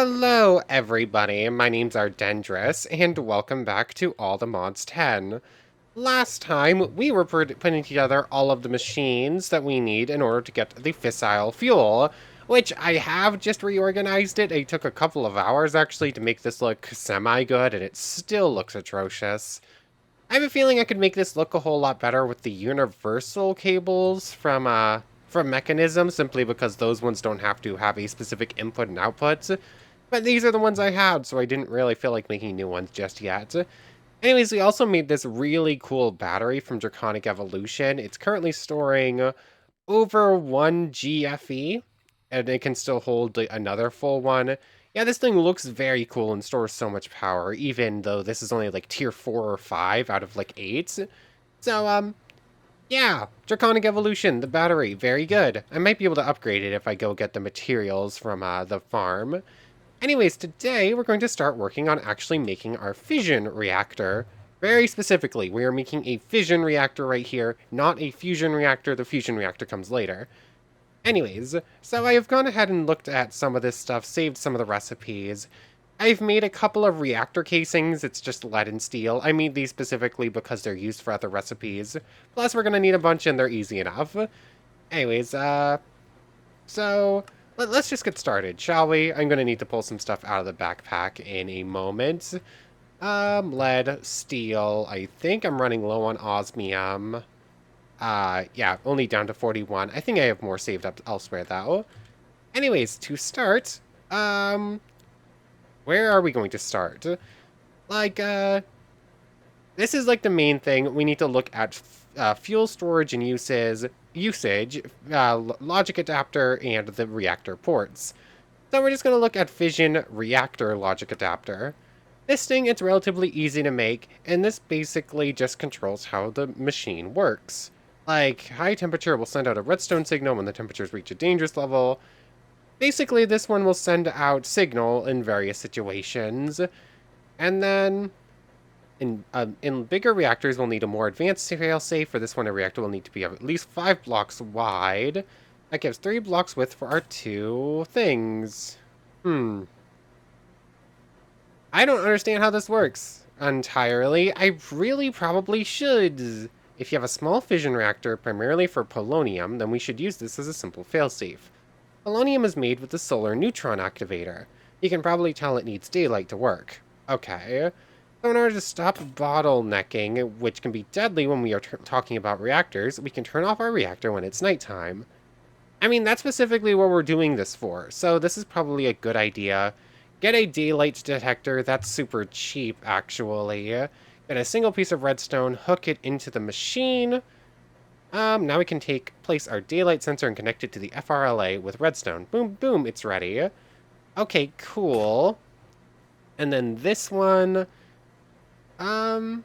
Hello, everybody. My name's Ardendris, and welcome back to All the Mods 10. Last time, we were putting together all of the machines that we need in order to get the fissile fuel, which I have just reorganized it. It took a couple of hours, actually, to make this look semi-good, and it still looks atrocious. I have a feeling I could make this look a whole lot better with the universal cables from Mechanism, simply because those ones don't have to have a specific input and output. But these are the ones I had, so I didn't really feel like making new ones just yet. Anyways, we also made this really cool battery from Draconic Evolution. It's currently storing over 1 GFE, and it can still hold another full one. Yeah, this thing looks very cool and stores so much power, even though this is only like tier 4 or 5 out of like 8. So, yeah, Draconic Evolution, the battery, very good. I might be able to upgrade it if I go get the materials from the farm. Anyways, today we're going to start working on actually making our fission reactor. Very specifically, we are making a fission reactor right here, not a fusion reactor. The fusion reactor comes later. Anyways, so I have gone ahead and looked at some of this stuff, saved some of the recipes. I've made a couple of reactor casings. It's just lead and steel. I made these specifically because they're used for other recipes. Plus, we're going to need a bunch and they're easy enough. Anyways, so let's just get started, shall we? I'm going to need to pull some stuff out of the backpack in a moment. Lead, steel. I think I'm running low on osmium. Yeah, only down to 41. I think I have more saved up elsewhere, though. Anyways, to start, where are we going to start? Like, this is like the main thing. We need to look at fuel storage and usage, logic adapter, and the reactor ports. So we're just going to look at fission reactor logic adapter. This thing, it's relatively easy to make, and this basically just controls how the machine works. Like, high temperature will send out a redstone signal when the temperatures reach a dangerous level. Basically, this one will send out signal in various situations. And then, in bigger reactors, we'll need a more advanced failsafe. For this one, a reactor will need to be at least 5 blocks wide. That gives 3 blocks width for our 2 things. I don't understand how this works entirely. I really probably should. If you have a small fission reactor, primarily for polonium, then we should use this as a simple failsafe. Polonium is made with the solar neutron activator. You can probably tell it needs daylight to work. Okay. So in order to stop bottlenecking, which can be deadly when we are talking about reactors, we can turn off our reactor when it's nighttime. I mean, that's specifically what we're doing this for, so this is probably a good idea. Get a daylight detector. That's super cheap, actually. Get a single piece of redstone, hook it into the machine. Now we can place our daylight sensor and connect it to the FRLA with redstone. Boom, boom, it's ready. Okay, cool. And then this one, what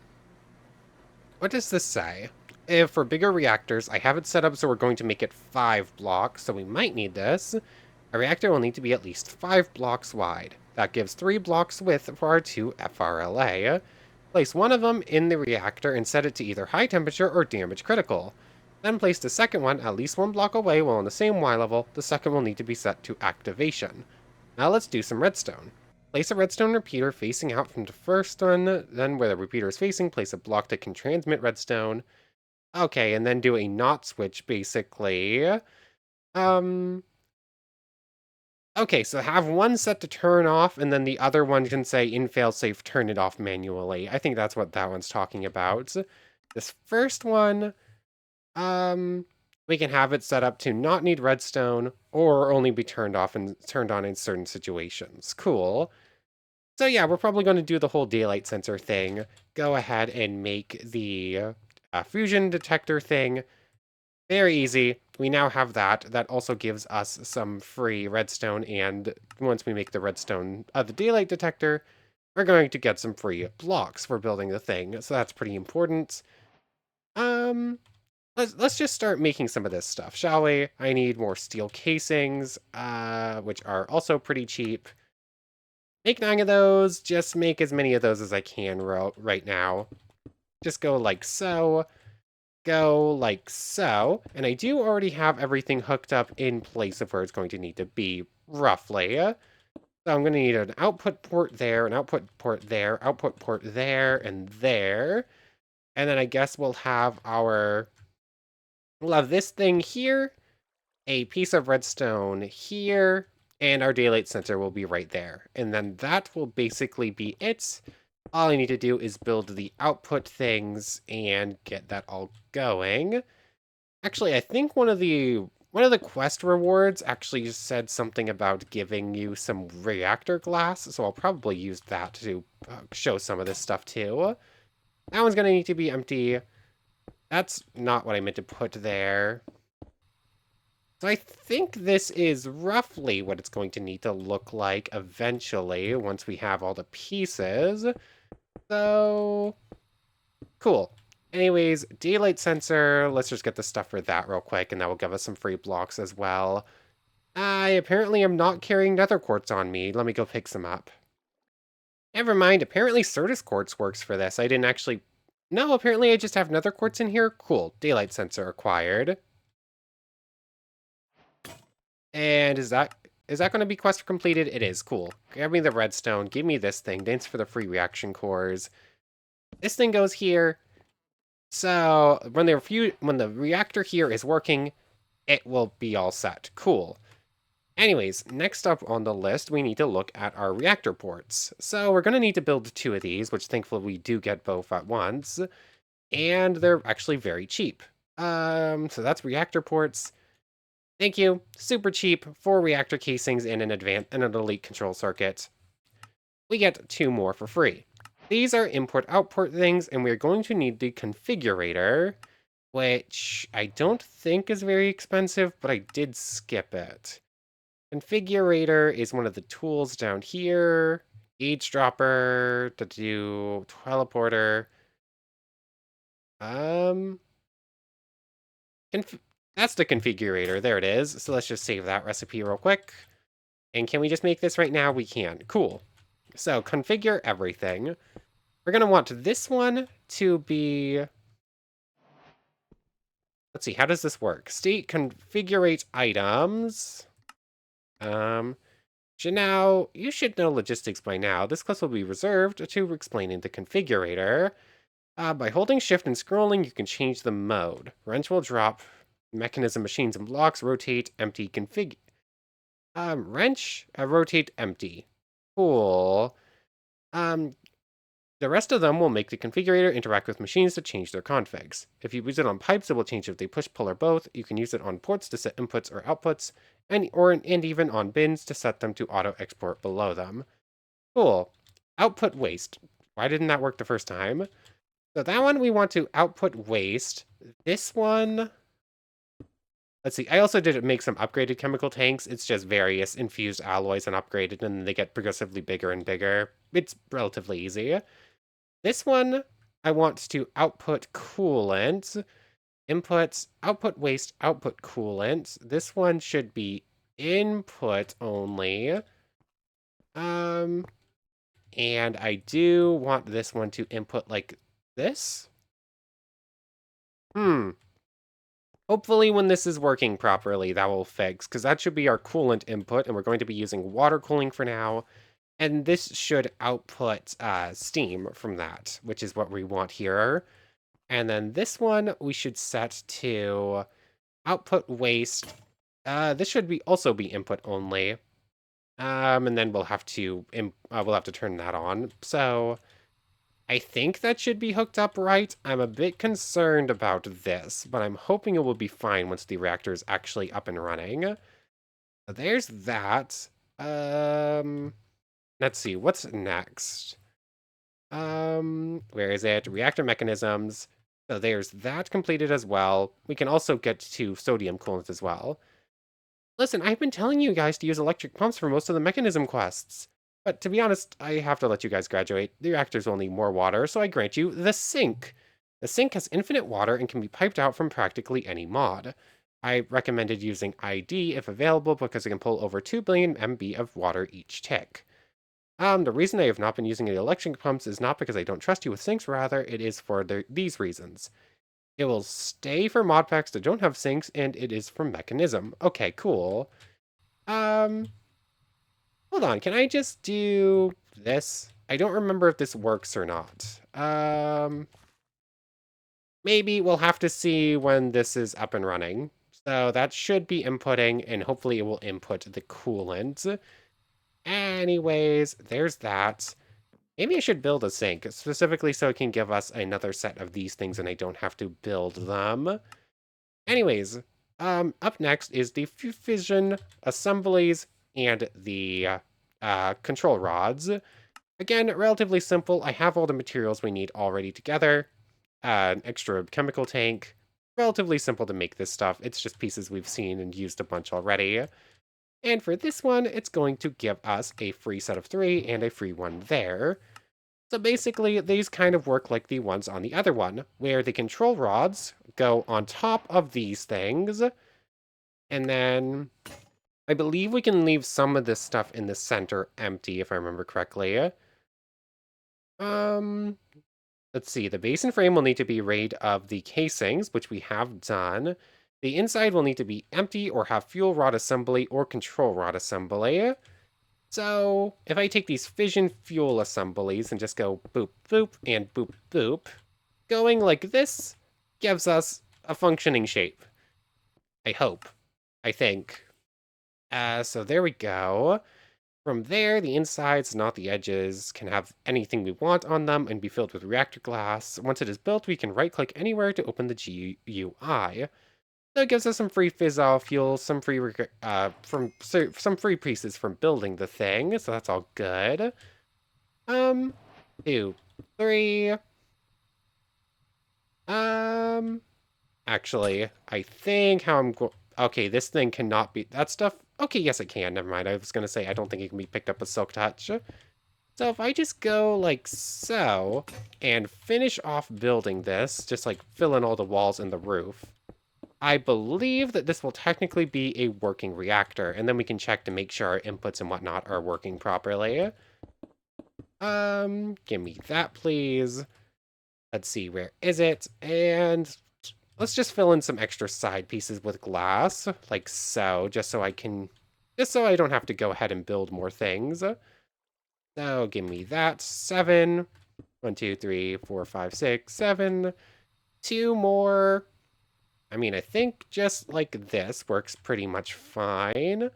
does this say? If for bigger reactors, I have it set up so we're going to make it 5 blocks, so we might need this. A reactor will need to be at least 5 blocks wide. That gives 3 blocks width for our 2 FRLA. Place one of them in the reactor and set it to either high temperature or damage critical. Then place the second one at least 1 block away while on the same Y level. The second will need to be set to activation. Now let's do some redstone. Place a redstone repeater facing out from the first one, then where the repeater is facing, place a block that can transmit redstone. Okay, and then do a NOT switch, basically. Okay, so have one set to turn off, and then the other one can say in failsafe, turn it off manually. I think that's what that one's talking about. This first one, we can have it set up to not need redstone, or only be turned off and turned on in certain situations. Cool. So yeah, we're probably going to do the whole daylight sensor thing. Go ahead and make the fusion detector thing. Very easy. We now have that. That also gives us some free redstone, and once we make the redstone the daylight detector, we're going to get some free blocks for building the thing, so that's pretty important. Let's just start making some of this stuff, shall we? I need more steel casings, which are also pretty cheap. Make 9 of those. Just make as many of those as I can right now. Just go like so. Go like so. And I do already have everything hooked up in place of where it's going to need to be, roughly. So I'm going to need an output port there, an output port there, output port there, and there. And then I guess we'll have this thing here, a piece of redstone here, and our daylight sensor will be right there. And then that will basically be it. All I need to do is build the output things and get that all going. Actually, I think one of the quest rewards actually said something about giving you some reactor glass, so I'll probably use that to show some of this stuff too. That one's gonna need to be empty. That's not what I meant to put there. So I think this is roughly what it's going to need to look like eventually once we have all the pieces. So, cool. Anyways, daylight sensor, let's just get the stuff for that real quick, and that will give us some free blocks as well. I apparently am not carrying nether quartz on me. Let me go pick some up. Never mind, apparently Certus quartz works for this. I didn't actually... No, apparently I just have nether quartz in here. Cool, daylight sensor acquired. And is that going to be quest completed? It is, cool. Grab me the redstone, give me this thing, thanks for the free reaction cores. This thing goes here. So when the reactor here is working, it will be all set. Cool. Anyways, next up on the list, we need to look at our reactor ports. So we're going to need to build 2 of these, which thankfully we do get both at once. And they're actually very cheap. So that's reactor ports. Thank you. Super cheap. 4 reactor casings and an elite control circuit. We get 2 more for free. These are import-output things, and we're going to need the configurator, which I don't think is very expensive, but I did skip it. Configurator is one of the tools down here. Eavesdropper to do teleporter. That's the configurator. There it is. So let's just save that recipe real quick. And can we just make this right now? We can. Cool. So configure everything. We're going to want this one to be... Let's see, how does this work? State configurate items. Now, you should know logistics by now. This class will be reserved to explaining the configurator. By holding shift and scrolling, you can change the mode. Wrench will drop, mechanism, machines, and blocks, rotate, empty, config. Wrench, rotate, empty. Cool. The rest of them will make the configurator interact with machines to change their configs. If you use it on pipes, it will change if they push, pull, or both. You can use it on ports to set inputs or outputs, and even on bins to set them to auto-export below them. Cool. Output waste. Why didn't that work the first time? So that one we want to output waste. This one... Let's see, I also did make some upgraded chemical tanks. It's just various infused alloys and upgraded, and then they get progressively bigger and bigger. It's relatively easy. This one, I want to output coolant. Inputs, output waste, output coolant. This one should be input only. And I do want this one to input like this. Hopefully when this is working properly, that will fix, because that should be our coolant input, and we're going to be using water cooling for now. And this should output steam from that, which is what we want here. And then this one we should set to output waste. This should also be input only. And then we'll have to turn that on. So I think that should be hooked up right. I'm a bit concerned about this, but I'm hoping it will be fine once the reactor is actually up and running. So there's that. Let's see, what's next? Where is it? Reactor mechanisms. So there's that completed as well. We can also get to sodium coolant as well. Listen, I've been telling you guys to use electric pumps for most of the mechanism quests. But to be honest, I have to let you guys graduate. The reactors will need more water, so I grant you the sink. The sink has infinite water and can be piped out from practically any mod. I recommended using ID if available because it can pull over 2 billion MB of water each tick. The reason I have not been using the electric pumps is not because I don't trust you with sinks, rather it is for these reasons. It will stay for mod packs that don't have sinks, and it is for mechanism. Okay, cool. Well, Hold on, can I just do this? I don't remember if this works or not. Maybe we'll have to see when this is up and running. So that should be inputting, and hopefully it will input the coolant. Anyways, there's that. Maybe I should build a sink, specifically so it can give us another set of these things and I don't have to build them. Anyways, up next is the fission assemblies and the control rods. Again, relatively simple. I have all the materials we need already together. An extra chemical tank. Relatively simple to make this stuff. It's just pieces we've seen and used a bunch already. And for this one, it's going to give us a free set of 3 and a free one there. So basically, these kind of work like the ones on the other one, where the control rods go on top of these things. And then I believe we can leave some of this stuff in the center empty, if I remember correctly. Let's see. The base and frame will need to be rid of the casings, which we have done. The inside will need to be empty or have fuel rod assembly or control rod assembly. So if I take these fission fuel assemblies and just go boop, boop, and boop, boop, going like this gives us a functioning shape. I hope. I think. So there we go. From there, the insides, not the edges, can have anything we want on them and be filled with reactor glass. Once it is built, we can right-click anywhere to open the GUI. So it gives us some free fissile fuel, some free some free pieces from building the thing, so that's all good. 2, 3. Actually, I think how I'm going. Okay, this thing cannot be that stuff. Okay, yes, it can. Never mind. I was gonna say I don't think it can be picked up with Silk Touch. So if I just go like so and finish off building this, just like fill in all the walls and the roof. I believe that this will technically be a working reactor, and then we can check to make sure our inputs and whatnot are working properly. Give me that, please. Let's see, where is it? And let's just fill in some extra side pieces with glass, like so, just so I don't have to go ahead and build more things. So give me that. 7. 1, 2, 3, 4, 5, 6, 7. 2 more. I mean, I think just like this works pretty much fine.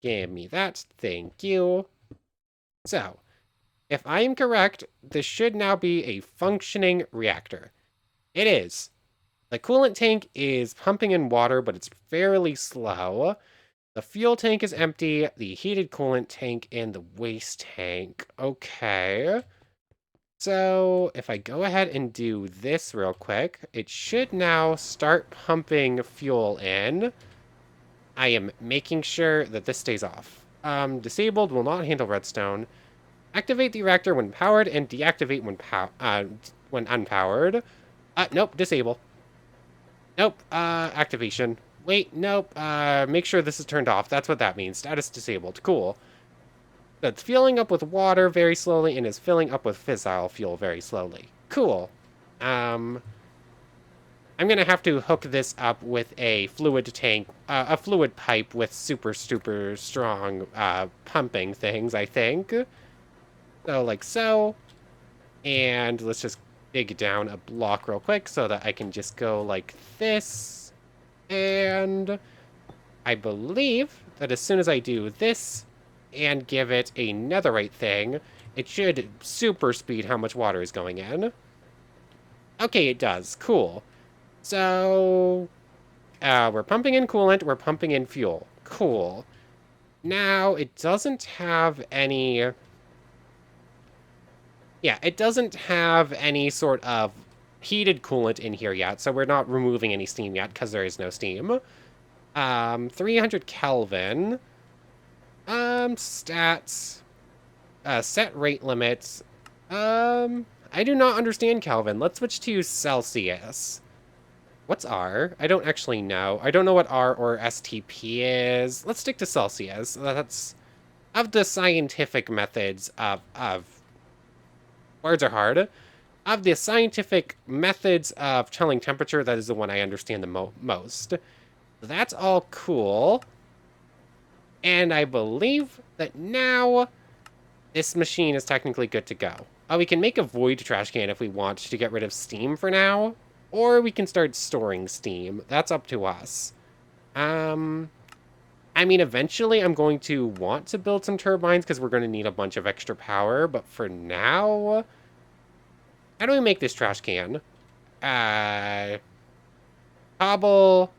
Give me that. Thank you. So, if I am correct, this should now be a functioning reactor. It is. The coolant tank is pumping in water, but it's fairly slow. The fuel tank is empty, the heated coolant tank, and the waste tank. Okay. So if I go ahead and do this real quick, it should now start pumping fuel in. I am making sure that this stays off. Disabled will not handle redstone. Activate the reactor when powered and deactivate when unpowered. Nope, disable. Nope, activation. Wait, nope, make sure this is turned off. That's what that means. Status disabled. Cool. That's filling up with water very slowly and is filling up with fissile fuel very slowly. Cool. I'm gonna have to hook this up with a fluid tank, a fluid pipe with super strong, pumping things, I think. So, like so. And let's just dig down a block real quick so that I can just go like this. And I believe that as soon as I do this and give it a netherite thing, it should super speed how much water is going in. Okay, it does. Cool. So, we're pumping in coolant, we're pumping in fuel. Cool. Now, it doesn't have any... Yeah, it doesn't have any sort of heated coolant in here yet, so we're not removing any steam yet, because there is no steam. 300 Kelvin. Stats. Set rate limits. I do not understand Kelvin. Let's switch to Celsius. What's R? I don't actually know. I don't know what R or STP is. Let's stick to Celsius. That's of the scientific methods of words are hard. Of the scientific methods of telling temperature, that is the one I understand the most. That's all cool. And I believe that now this machine is technically good to go. We can make a void trash can if we want to get rid of steam for now, or we can start storing steam. That's up to us. I mean, eventually I'm going to want to build some turbines because we're going to need a bunch of extra power, but for now, how do we make this trash can? Cobble,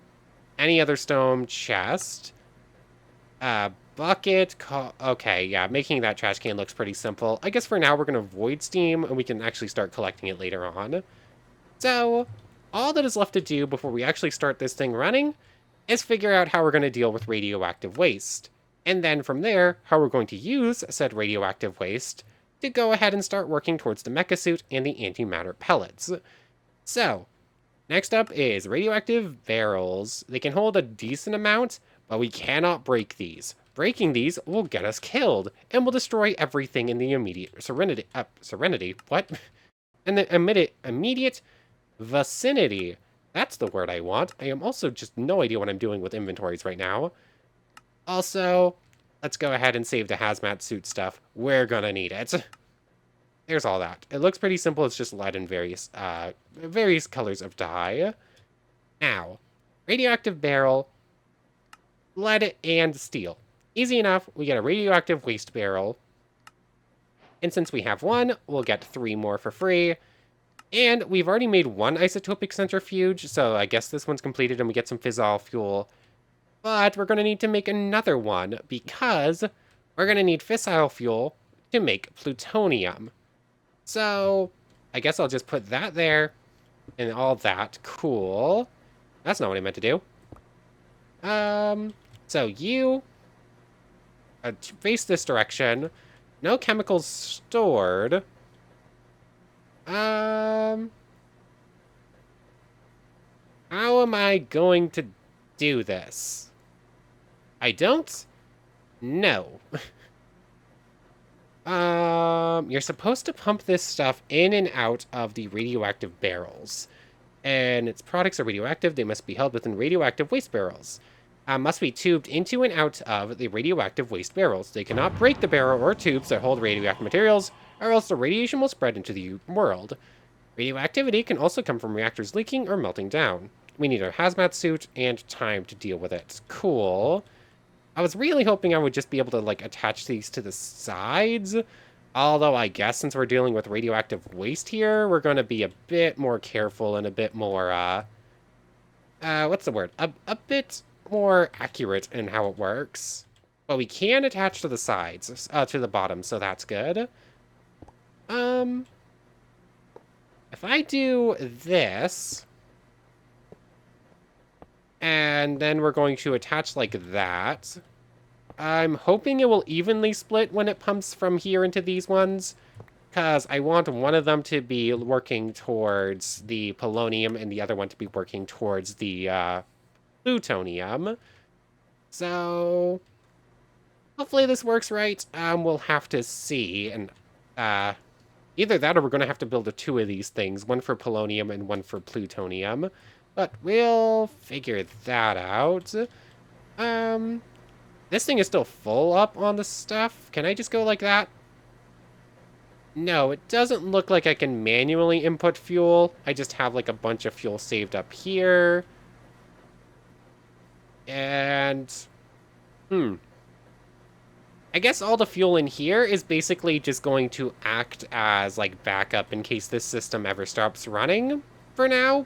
any other stone, chest, bucket, okay, yeah, making that trash can looks pretty simple. I guess for now we're going to avoid steam, and we can actually start collecting it later on. So, all that is left to do before we actually start this thing running is figure out how we're going to deal with radioactive waste. And then from there, how we're going to use said radioactive waste to go ahead and start working towards the mecha suit and the antimatter pellets. So, next up is radioactive barrels. They can hold a decent amount, but we cannot break these. Breaking these will get us killed, and will destroy everything in the immediate serenity, what? In the immediate vicinity. That's the word I want. I am also just no idea what I'm doing with inventories right now. Also, let's go ahead and save the hazmat suit stuff. We're gonna need it. There's all that. It looks pretty simple. It's just lead and various colors of dye. Now, radioactive barrel, lead, and steel. Easy enough. We get a radioactive waste barrel. And since we have one, we'll get 3 more for free. And we've already made one isotopic centrifuge, so I guess this one's completed and we get some fissile fuel. But we're going to need to make another one because we're going to need fissile fuel to make plutonium. So I guess I'll just put that there and all that. Cool. That's not what I meant to do. So you face this direction. No chemicals stored. How am I going to do this? I don't know. You're supposed to pump this stuff in and out of the radioactive barrels. And its products are radioactive. They must be held within radioactive waste barrels. Must be tubed into and out of the radioactive waste barrels. They cannot break the barrel or tubes that hold radioactive materials, or else the radiation will spread into the world. Radioactivity can also come from reactors leaking or melting down. We need a hazmat suit and time to deal with it. Cool. I was really hoping I would just be able to, like, attach these to the sides. Although I guess since we're dealing with radioactive waste here, we're going to be a bit more careful and a bit more, what's the word? A bit more accurate in how it works. But we can attach to the sides, to the bottom, so that's good. If I do this, and then we're going to attach like that, I'm hoping it will evenly split when it pumps from here into these ones, because I want one of them to be working towards the polonium and the other one to be working towards the plutonium. So hopefully this works right. We'll have to see, and either that or we're going to have to build 2 of these things, one for polonium and one for plutonium. But we'll figure that out. This thing is still full up on the stuff. Can I just go like that? No, it doesn't look like I can manually input fuel. I just have like a bunch of fuel saved up here. And, I guess all the fuel in here is basically just going to act as like backup in case this system ever stops running for now.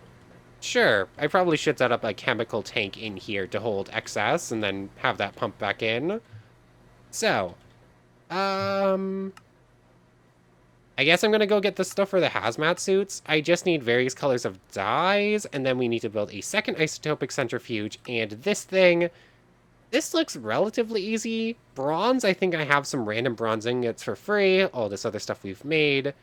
Sure, I probably should set up a chemical tank in here to hold excess and then have that pump back in. So, I guess I'm gonna go get the stuff for the hazmat suits. I just need various colors of dyes, and then we need to build a second isotopic centrifuge, and this thing, this looks relatively easy. Bronze, I think I have some random bronze ingots for free, all this other stuff we've made.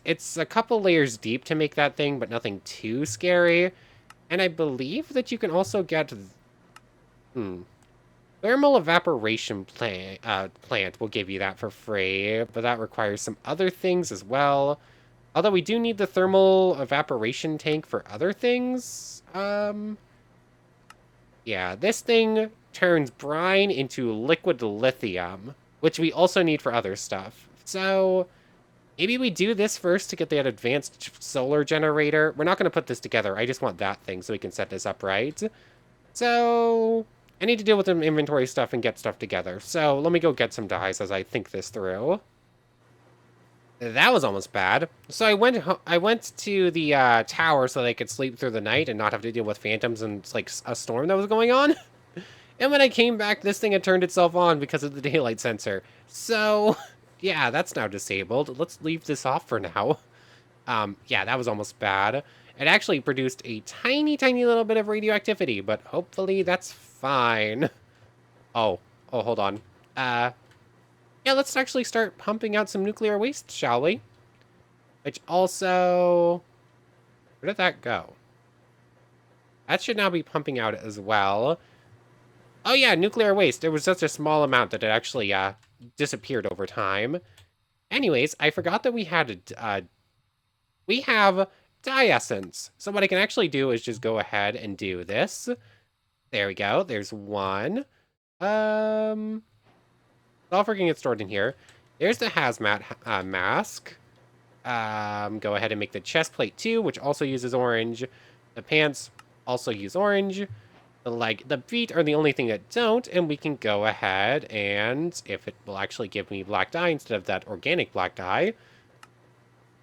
It's a couple layers deep to make that thing, but nothing too scary. And I believe that you can also get, thermal evaporation plant will give you that for free, but that requires some other things as well. Although we do need the thermal evaporation tank for other things. Yeah, this thing turns brine into liquid lithium, which we also need for other stuff. So maybe we do this first to get that advanced solar generator. We're not going to put this together. I just want that thing so we can set this up right. So I need to deal with some inventory stuff and get stuff together. So let me go get some dyes as I think this through. That was almost bad. So I went to the tower so that I could sleep through the night and not have to deal with phantoms and like a storm that was going on. And when I came back, this thing had turned itself on because of the daylight sensor. So, yeah, that's now disabled. Let's leave this off for now. Yeah, that was almost bad. It actually produced a tiny, tiny little bit of radioactivity, but hopefully that's fine. Oh, hold on. Yeah, let's actually start pumping out some nuclear waste, shall we? Which also... Where did that go? That should now be pumping out as well. Oh yeah, nuclear waste. There was such a small amount that it actually disappeared over time. Anyways, I forgot that we have dye essence. So what I can actually do is just go ahead and do this. There we go. There's one. All freaking get stored in here. There's the hazmat mask. Go ahead and make the chest plate too, which also uses orange. The pants also use orange. The feet are the only thing that don't, and we can go ahead and, if it will actually give me black dye instead of that organic black dye,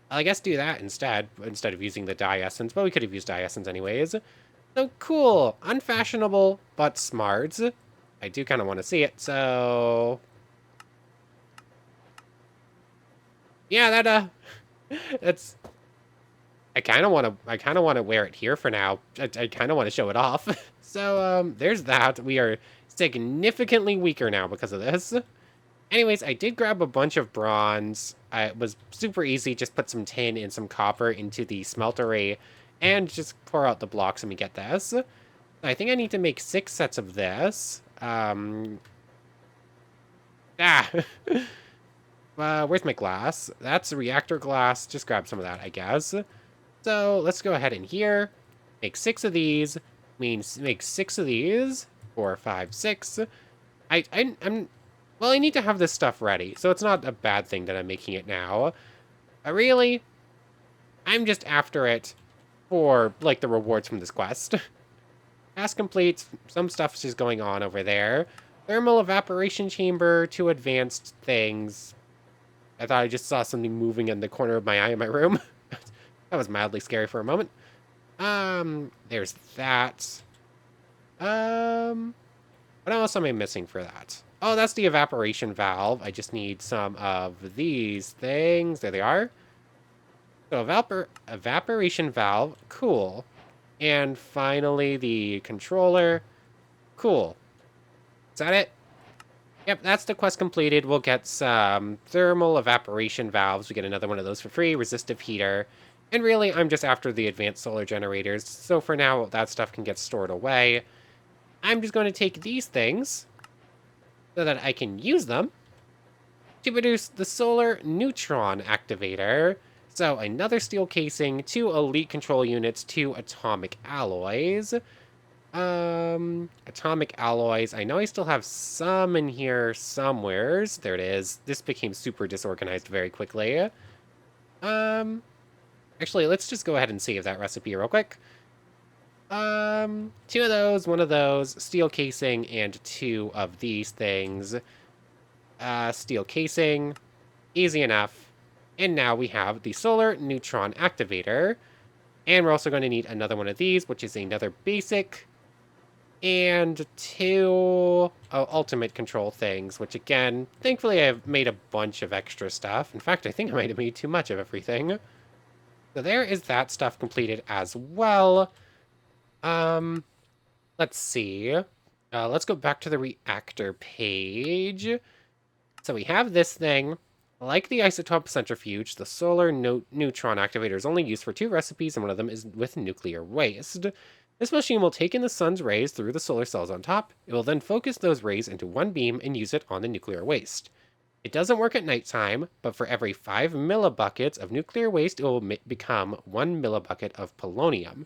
I guess do that instead of using the dye essence, but we could have used dye essence anyways. So cool, unfashionable, but smart. I do kind of want to see it, so... Yeah, that's... I kind of want to wear it here for now. I kind of want to show it off. So, there's that. We are significantly weaker now because of this. Anyways, I did grab a bunch of bronze. It was super easy. Just put some tin and some copper into the smeltery and just pour out the blocks and we get this. I think I need to make 6 sets of this. Where's my glass? That's reactor glass. Just grab some of that, I guess. So let's go ahead in here. Make 6 of these. Make 6 of these. 4, 5, 6. Well, I need to have this stuff ready, so it's not a bad thing that I'm making it now. Really, I'm just after it for, like, the rewards from this quest. Task complete. Some stuff's just going on over there. Thermal evaporation chamber, 2 advanced things. I thought I just saw something moving in the corner of my eye in my room. That was mildly scary for a moment. There's that. What else am I missing for that? Oh, that's the evaporation valve. I just need some of these things. There they are. So evaporation valve, cool. And finally the controller, cool. Is that it? Yep, that's the quest completed. We'll get some thermal evaporation valves. We get another one of those for free, resistive heater. And really, I'm just after the advanced solar generators. So for now, that stuff can get stored away. I'm just going to take these things so that I can use them to produce the solar neutron activator. So another steel casing, 2 elite control units, 2 atomic alloys. Atomic alloys. I know I still have some in here somewheres. There it is. This became super disorganized very quickly. Actually, let's just go ahead and save that recipe real quick. 2 of those, 1 of those, steel casing, and 2 of these things. Steel casing, easy enough. And now we have the solar neutron activator. And we're also going to need another one of these, which is another basic. And 2 ultimate control things, which again, thankfully I've made a bunch of extra stuff. In fact, I think I might have made too much of everything. So there is that stuff completed as well. Let's see. Let's go back to the reactor page. So we have this thing. Like the isotope centrifuge, the solar neutron activator is only used for 2 recipes, and one of them is with nuclear waste. This machine will take in the sun's rays through the solar cells on top. It will then focus those rays into one beam and use it on the nuclear waste. It doesn't work at nighttime, but for every 5 millibuckets of nuclear waste, it will become 1 millibucket of polonium.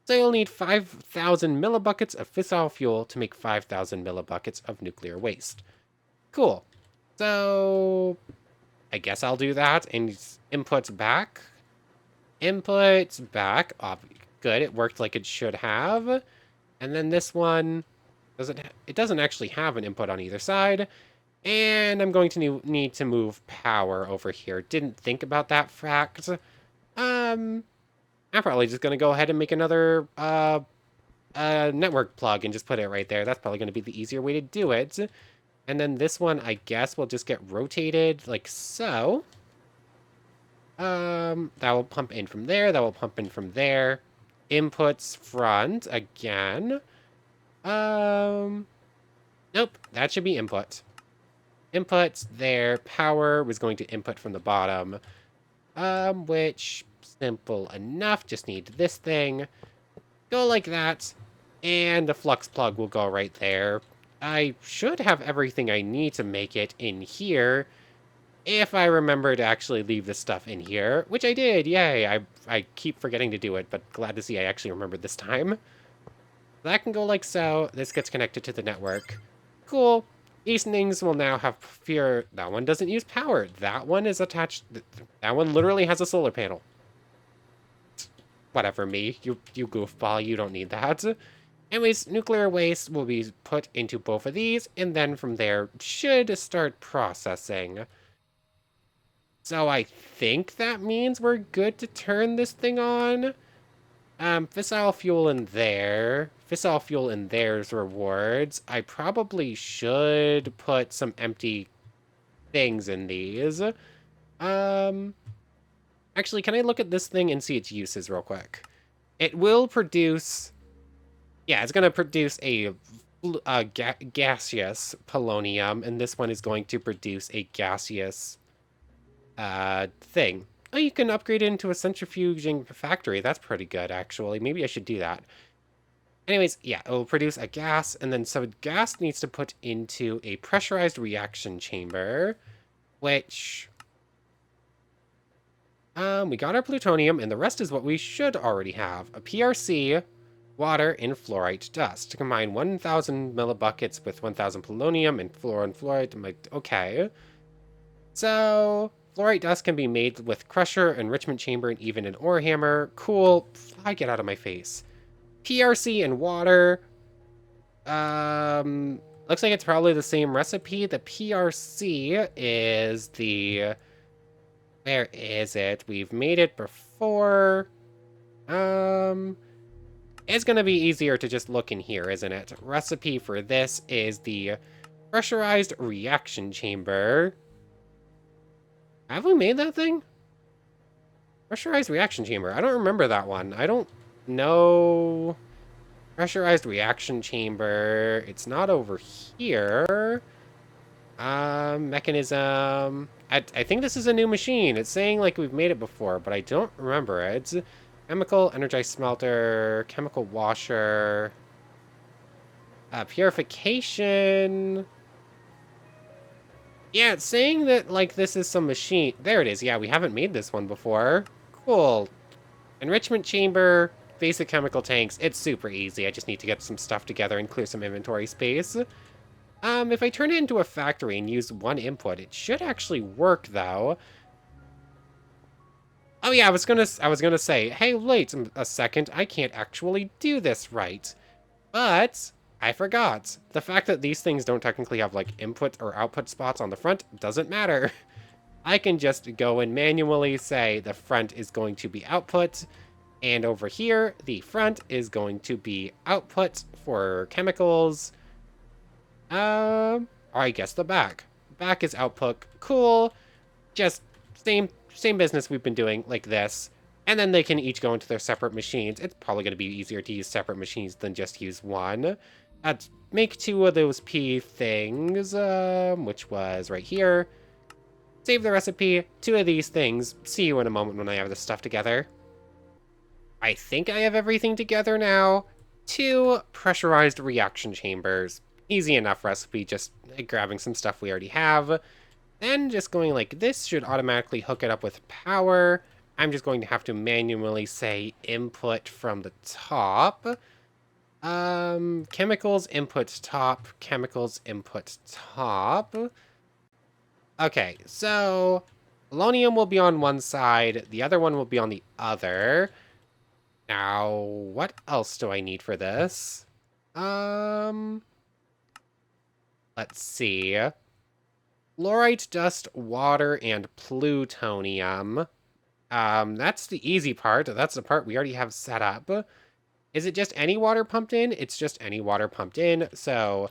So you'll need 5,000 millibuckets of fissile fuel to make 5,000 millibuckets of nuclear waste. Cool. So I guess I'll do that. And inputs back. Inputs back. Oh, good. It worked like it should have. And then this one it doesn't actually have an input on either side. And I'm going to need to move power over here. Didn't think about that fact. I'm probably just going to go ahead and make another network plug and just put it right there. That's probably going to be the easier way to do it. And then this one, I guess, will just get rotated like so. That will pump in from there. That will pump in from there. Inputs front again. Nope, that should be input. Inputs there. Power was going to input from the bottom. Which, simple enough. Just need this thing. Go like that. And the flux plug will go right there. I should have everything I need to make it in here. If I remember to actually leave this stuff in here, which I did, yay. I keep forgetting to do it, but glad to see I actually remembered this time. That can go like so. This gets connected to the network. Cool. These things will now have fear. That one doesn't use power. That one is attached. That one literally has a solar panel. Whatever, me. You goofball. You don't need that. Anyways, nuclear waste will be put into both of these, and then from there should start processing. So I think that means we're good to turn this thing on. Fissile fuel in there. Fissile fuel in there's rewards. I probably should put some empty things in these. Actually, can I look at this thing and see its uses real quick? It will produce... Yeah, it's going to produce a gaseous polonium, and this one is going to produce a gaseous thing. Oh, you can upgrade it into a centrifuging factory. That's pretty good, actually. Maybe I should do that. Anyways, yeah, it will produce a gas, and then so gas needs to put into a pressurized reaction chamber, which... we got our plutonium, and the rest is what we should already have. A PRC, water, and fluorite dust. To combine 1,000 millibuckets with 1,000 polonium and fluorite. Okay. So... Fluorite dust can be made with crusher, enrichment chamber, and even an ore hammer. Cool. Fly, get out of my face. PRC and water. Looks like it's probably the same recipe. The PRC is the... Where is it? We've made it before. It's gonna be easier to just look in here, isn't it? Recipe for this is the pressurized reaction chamber. Have we made that thing? Pressurized reaction chamber. I don't remember that one. I don't know. Pressurized reaction chamber. It's not over here. Mechanism. I think this is a new machine. It's saying like we've made it before, but I don't remember it. Chemical, energized smelter, chemical washer, purification. Yeah, it's saying that, like, this is some machine. There it is. Yeah, we haven't made this one before. Cool. Enrichment chamber, basic chemical tanks. It's super easy. I just need to get some stuff together and clear some inventory space. If I turn it into a factory and use one input, it should actually work, though. Oh, yeah, I was gonna say, hey, wait a second. I can't actually do this right. But... I forgot. The fact that these things don't technically have, like, input or output spots on the front doesn't matter. I can just go and manually say the front is going to be output, and over here, the front is going to be output for chemicals. Or I guess the back. Back is output. Cool. Just same business we've been doing, like this. And then they can each go into their separate machines. It's probably going to be easier to use separate machines than just use one. I'd make 2 of those P things, which was right here. Save the recipe, 2 of these things. See you in a moment when I have this stuff together. I think I have everything together now. 2 pressurized reaction chambers. Easy enough recipe, just grabbing some stuff we already have. Then just going like this should automatically hook it up with power. I'm just going to have to manually say input from the top. Chemicals input top, chemicals input top. Okay, so polonium will be on one side, the other one will be on the other. Now, what else do I need for this? Um, let's see. Fluorite, dust, water, and plutonium. That's the easy part. That's the part we already have set up. Is it just any water pumped in? It's just any water pumped in, so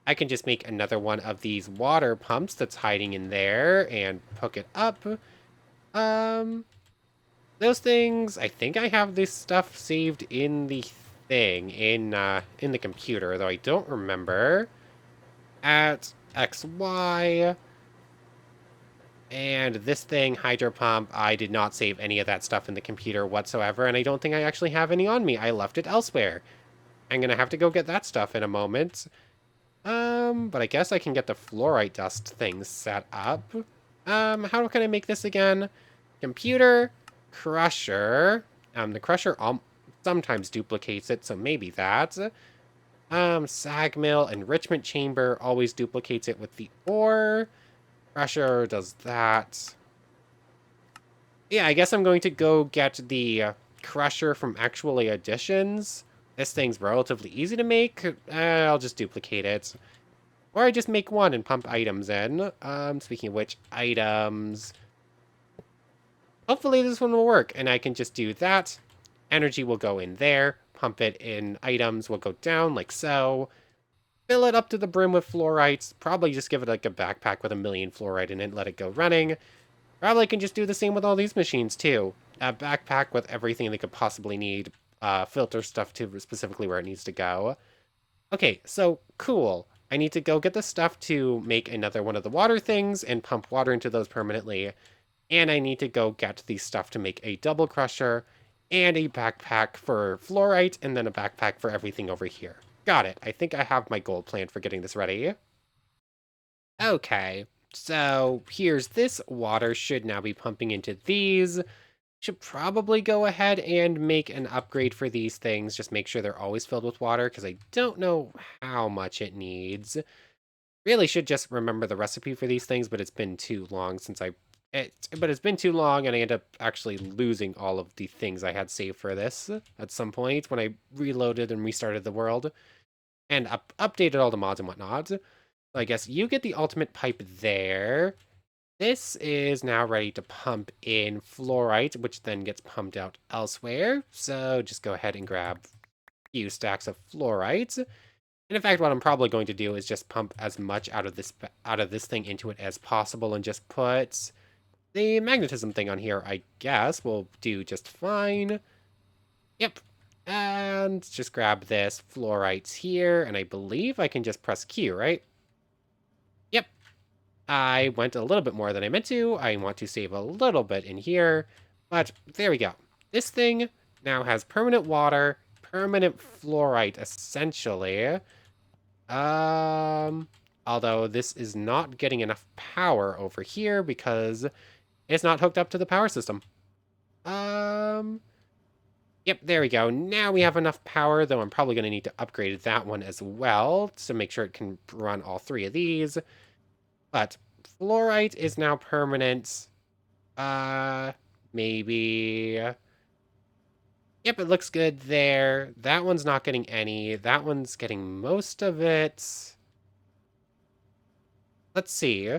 I can just make another one of these water pumps that's hiding in there and hook it up. Um, those things, I think I have this stuff saved in the thing, in the computer, though I don't remember. At XY, and this thing, hydro pump, I did not save any of that stuff in the computer whatsoever, and I don't think I actually have any on me. I left it elsewhere. I'm gonna have to go get that stuff in a moment. But I guess I can get the fluorite dust thing set up. How can I make this again? Computer, crusher. The crusher sometimes duplicates it, so maybe that. Sag mill, enrichment chamber always duplicates it with the ore. Crusher does that. Yeah, I guess I'm going to go get the crusher from Actually Additions. This thing's relatively easy to make. I'll just duplicate it. Or I just make one and pump items in. Speaking of which, items. Hopefully this one will work, and I can just do that. Energy will go in there. Pump it in items will go down, like so. Fill it up to the brim with fluorites. Probably just give it like a backpack with 1,000,000 fluorite in it and let it go running. Probably can just do the same with all these machines, too. A backpack with everything they could possibly need. Filter stuff to specifically where it needs to go. Okay, so cool. I need to go get the stuff to make another one of the water things and pump water into those permanently. And I need to go get the stuff to make a double crusher and a backpack for fluorite and then a backpack for everything over here. Got it. I think I have my goal planned for getting this ready. Okay, so here's this. Water should now be pumping into these. Should probably go ahead and make an upgrade for these things. Just make sure they're always filled with water, because I don't know how much it needs. Really should just remember the recipe for these things, but it's been too long since it's been too long, and I end up actually losing all of the things I had saved for this at some point when I reloaded and restarted the world. And updated all the mods and whatnot. So I guess you get the ultimate pipe there. This is now ready to pump in fluorite, which then gets pumped out elsewhere. So just go ahead and grab a few stacks of fluorite. And in fact, what I'm probably going to do is just pump as much out of this thing into it as possible and just put the magnetism thing on here, I guess. Will do just fine. Yep. And just grab this fluorite here, and I believe I can just press Q, right? Yep. I went a little bit more than I meant to. I want to save a little bit in here, but there we go. This thing now has permanent water, permanent fluorite, essentially. Although this is not getting enough power over here because it's not hooked up to the power system. Yep, there we go. Now we have enough power, though I'm probably going to need to upgrade that one as well to make sure it can run all three of these. But fluorite is now permanent. Maybe... Yep, it looks good there. That one's not getting any. That one's getting most of it. Let's see.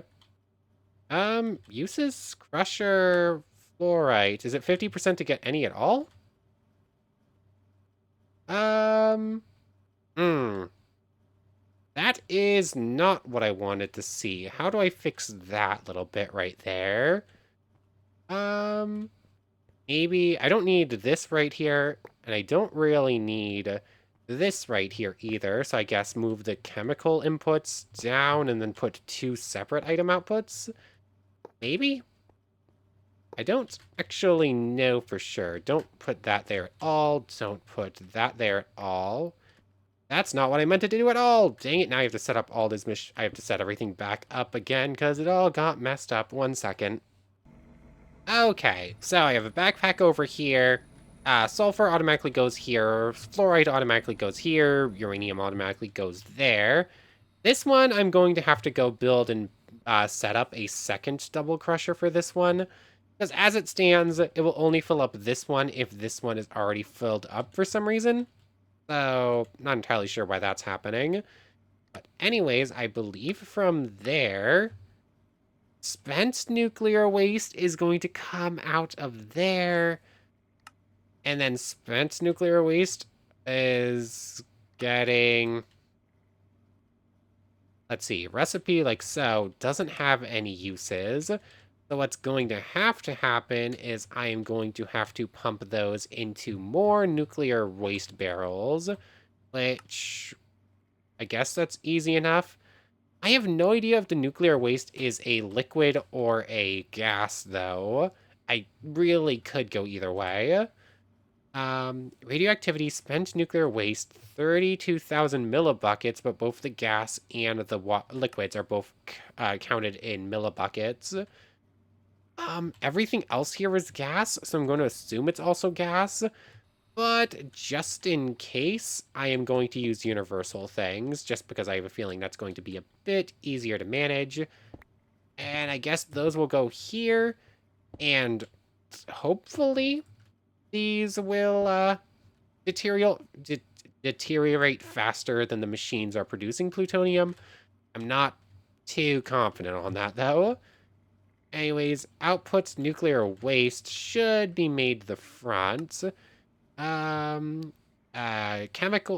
Uses crusher fluorite. Is it 50% to get any at all? That is not what I wanted to see. How do I fix that little bit right there? Maybe I don't need this right here, and I don't really need this right here either. So I guess move the chemical inputs down and then put two separate item outputs. Maybe? I don't actually know for sure. Don't put that there at all. Don't put that there at all. That's not what I meant to do at all. Dang it, now I have to set up all this I have to set everything back up again because it all got messed up. 1 second. Okay, so I have a backpack over here. Sulfur automatically goes here. Fluoride automatically goes here. Uranium automatically goes there. This one, I'm going to have to go build and set up a second double crusher for this one. Because as it stands, it will only fill up this one if this one is already filled up for some reason. So, not entirely sure why that's happening. But anyways, I believe from there, spent nuclear waste is going to come out of there. And then spent nuclear waste is getting... Let's see, recipe like so doesn't have any uses. So what's going to happen is I am going to have to pump those into more nuclear waste barrels, which I guess that's easy enough. I have no idea if the nuclear waste is a liquid or a gas, though. I really could go either way. Radioactivity, spent nuclear waste, 32,000 millibuckets, but both the gas and the liquids are both counted in millibuckets. Everything else here is gas, so I'm going to assume it's also gas. But just in case, I am going to use universal things, just because I have a feeling that's going to be a bit easier to manage. And I guess those will go here, and hopefully these will deteriorate faster than the machines are producing plutonium. I'm not too confident on that, though. Anyways, outputs nuclear waste should be made the front. Chemical...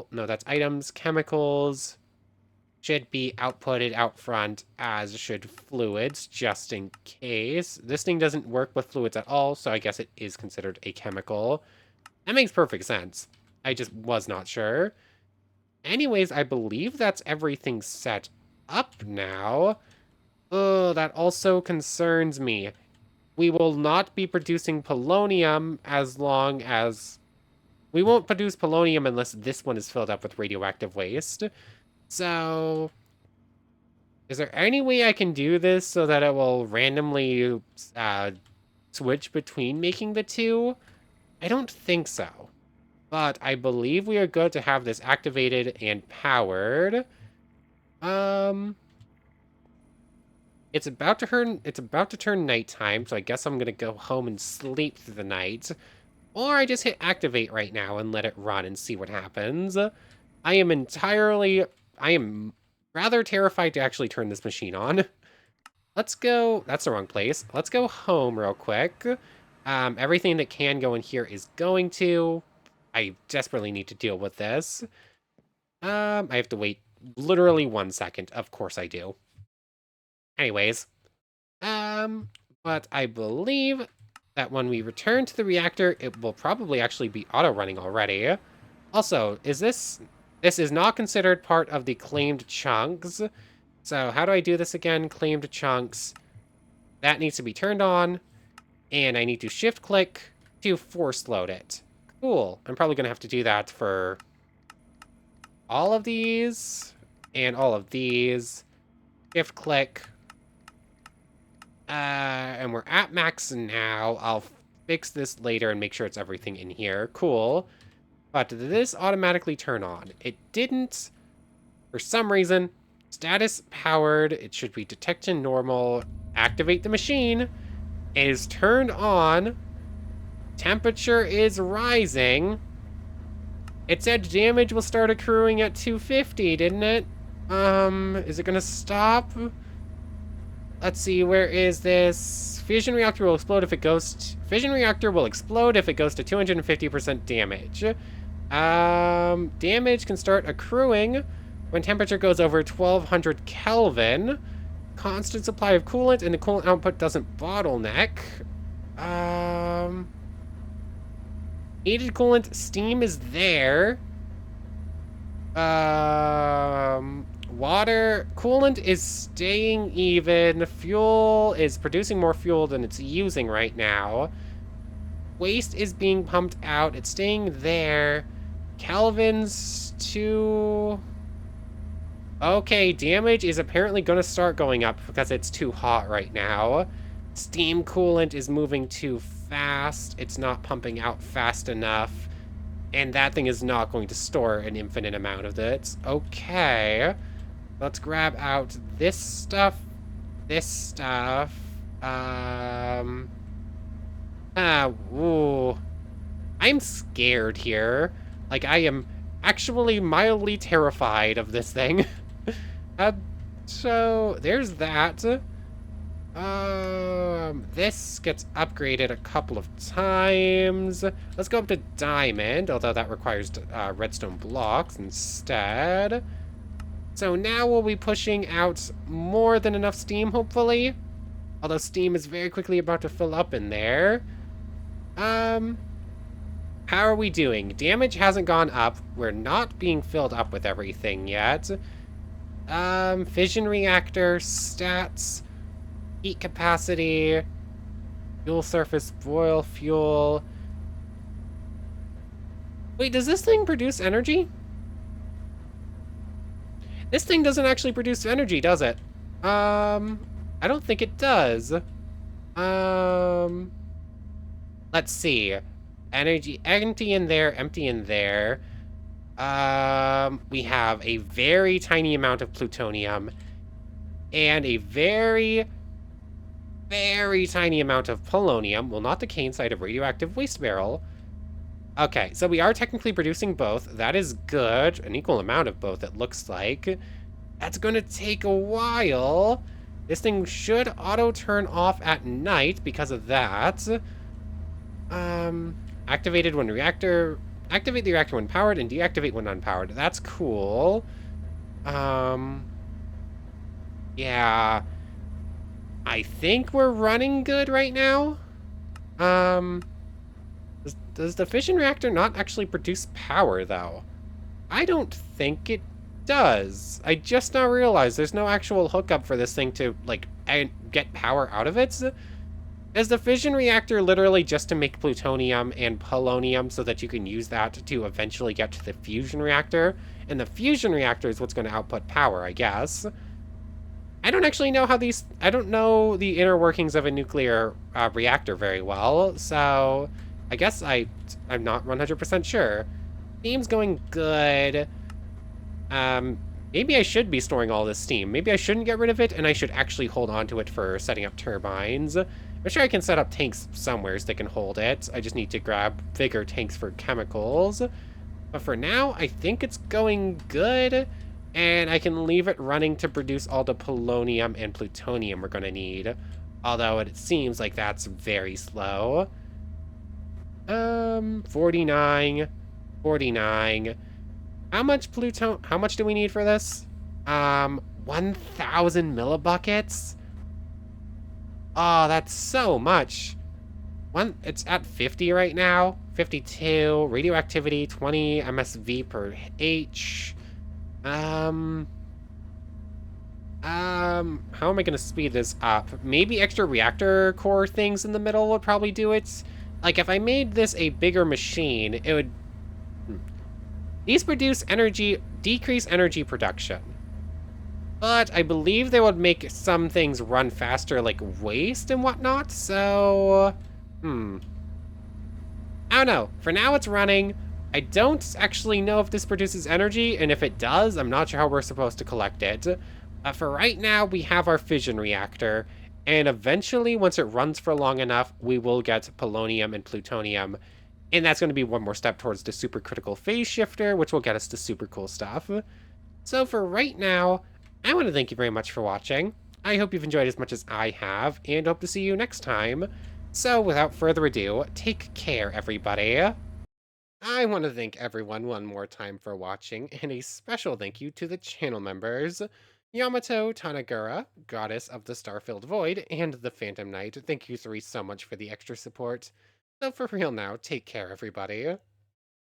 No, that's items. Chemicals should be outputted out front, as should fluids, just in case. This thing doesn't work with fluids at all, so I guess it is considered a chemical. That makes perfect sense. I just was not sure. Anyways, I believe that's everything set up now. Oh, that also concerns me. We will not be producing polonium as long as... We won't produce polonium unless this one is filled up with radioactive waste. So, is there any way I can do this so that it will randomly switch between making the two? I don't think so. But I believe we are good to have this activated and powered. It's about to turn nighttime, so I guess I'm gonna go home and sleep through the night. Or I just hit activate right now and let it run and see what happens. I am rather terrified to actually turn this machine on. Let's go... That's the wrong place. Let's go home real quick. Everything that can go in here is going to. I desperately need to deal with this. I have to wait literally 1 second. Of course I do. Anyways. But I believe that when we return to the reactor, it will probably actually be auto-running already. Also, this is not considered part of the claimed chunks. So how do I do this again? Claimed chunks. That needs to be turned on. And I need to shift-click to force load it. Cool. I'm probably going to have to do that for all of these and all of these. Shift-click. And we're at max now. I'll fix this later and make sure it's everything in here. Cool. But did this automatically turn on? It didn't. For some reason. Status powered. It should be detection normal. Activate the machine. It is turned on. Temperature is rising. It said damage will start accruing at 250, didn't it? Is it gonna stop? Let's see, where is this? Fission reactor will explode if it goes... Fission reactor will explode if it goes to 250% damage. Damage can start accruing when temperature goes over 1200 Kelvin. Constant supply of coolant, and the coolant output doesn't bottleneck. Heated coolant, steam is there. Water, coolant is staying even. Fuel is producing more fuel than it's using right now. Waste is being pumped out. It's staying there. Kelvin's too... Okay, damage is apparently going to start going up because it's too hot right now. Steam coolant is moving too fast. It's not pumping out fast enough. And that thing is not going to store an infinite amount of it. Okay. Let's grab out this stuff. This stuff. Ooh. I'm scared here. Like, I am actually mildly terrified of this thing. uh, so, there's that. This gets upgraded a couple of times. Let's go up to diamond, although that requires redstone blocks instead. So now we'll be pushing out more than enough steam, hopefully. Although steam is very quickly about to fill up in there. How are we doing? Damage hasn't gone up. We're not being filled up with everything yet. Fission reactor, stats, heat capacity, fuel surface, boil fuel. Wait, does this thing produce energy? This thing doesn't actually produce energy, does it? I don't think it does. Let's see. Energy, empty in there, empty in there. We have a very tiny amount of plutonium and a very, very tiny amount of polonium. Well, not the cane side of radioactive waste barrel. Okay, so we are technically producing both. That is good. An equal amount of both, it looks like. That's going to take a while. This thing should auto turn off at night because of that. Activated when reactor... Activate the reactor when powered and deactivate when unpowered. That's cool. Yeah. I think we're running good right now. Does the fission reactor not actually produce power, though? I don't think it does. I just now realized there's no actual hookup for this thing to, like, get power out of it. Is the fission reactor literally just to make plutonium and polonium so that you can use that to eventually get to the fusion reactor? And the fusion reactor is what's going to output power, I guess. I don't actually know how these... I don't know the inner workings of a nuclear reactor very well, so I guess I'm not 100% sure. Steam's going good. Maybe I should be storing all this steam. Maybe I shouldn't get rid of it, and I should actually hold on to it for setting up turbines. I'm sure I can set up tanks somewhere that can hold it. I just need to grab bigger tanks for chemicals. But for now, I think it's going good. And I can leave it running to produce all the polonium and plutonium we're going to need. Although it seems like that's very slow. 49. 49. How much how much do we need for this? 1,000 millibuckets? Oh, that's so much. It's at 50 right now. 52. Radioactivity, 20 MSV per H. How am I gonna speed this up? Maybe extra reactor core things in the middle would probably do it. Like, if I made this a bigger machine, it would... These produce energy, decrease energy production. But I believe they would make some things run faster, like waste and whatnot, so... I don't know. For now, it's running. I don't actually know if this produces energy, and if it does, I'm not sure how we're supposed to collect it. For right now, we have our fission reactor, and eventually, once it runs for long enough, we will get polonium and plutonium, and that's going to be one more step towards the supercritical phase shifter, which will get us to super cool stuff. So for right now, I want to thank you very much for watching. I hope you've enjoyed as much as I have, and hope to see you next time. So without further ado, take care, everybody. I want to thank everyone one more time for watching, and a special thank you to the channel members. Yamato Tanagura, Goddess of the Star-Filled Void, and the Phantom Knight. Thank you three so much for the extra support. So for real now, take care, everybody.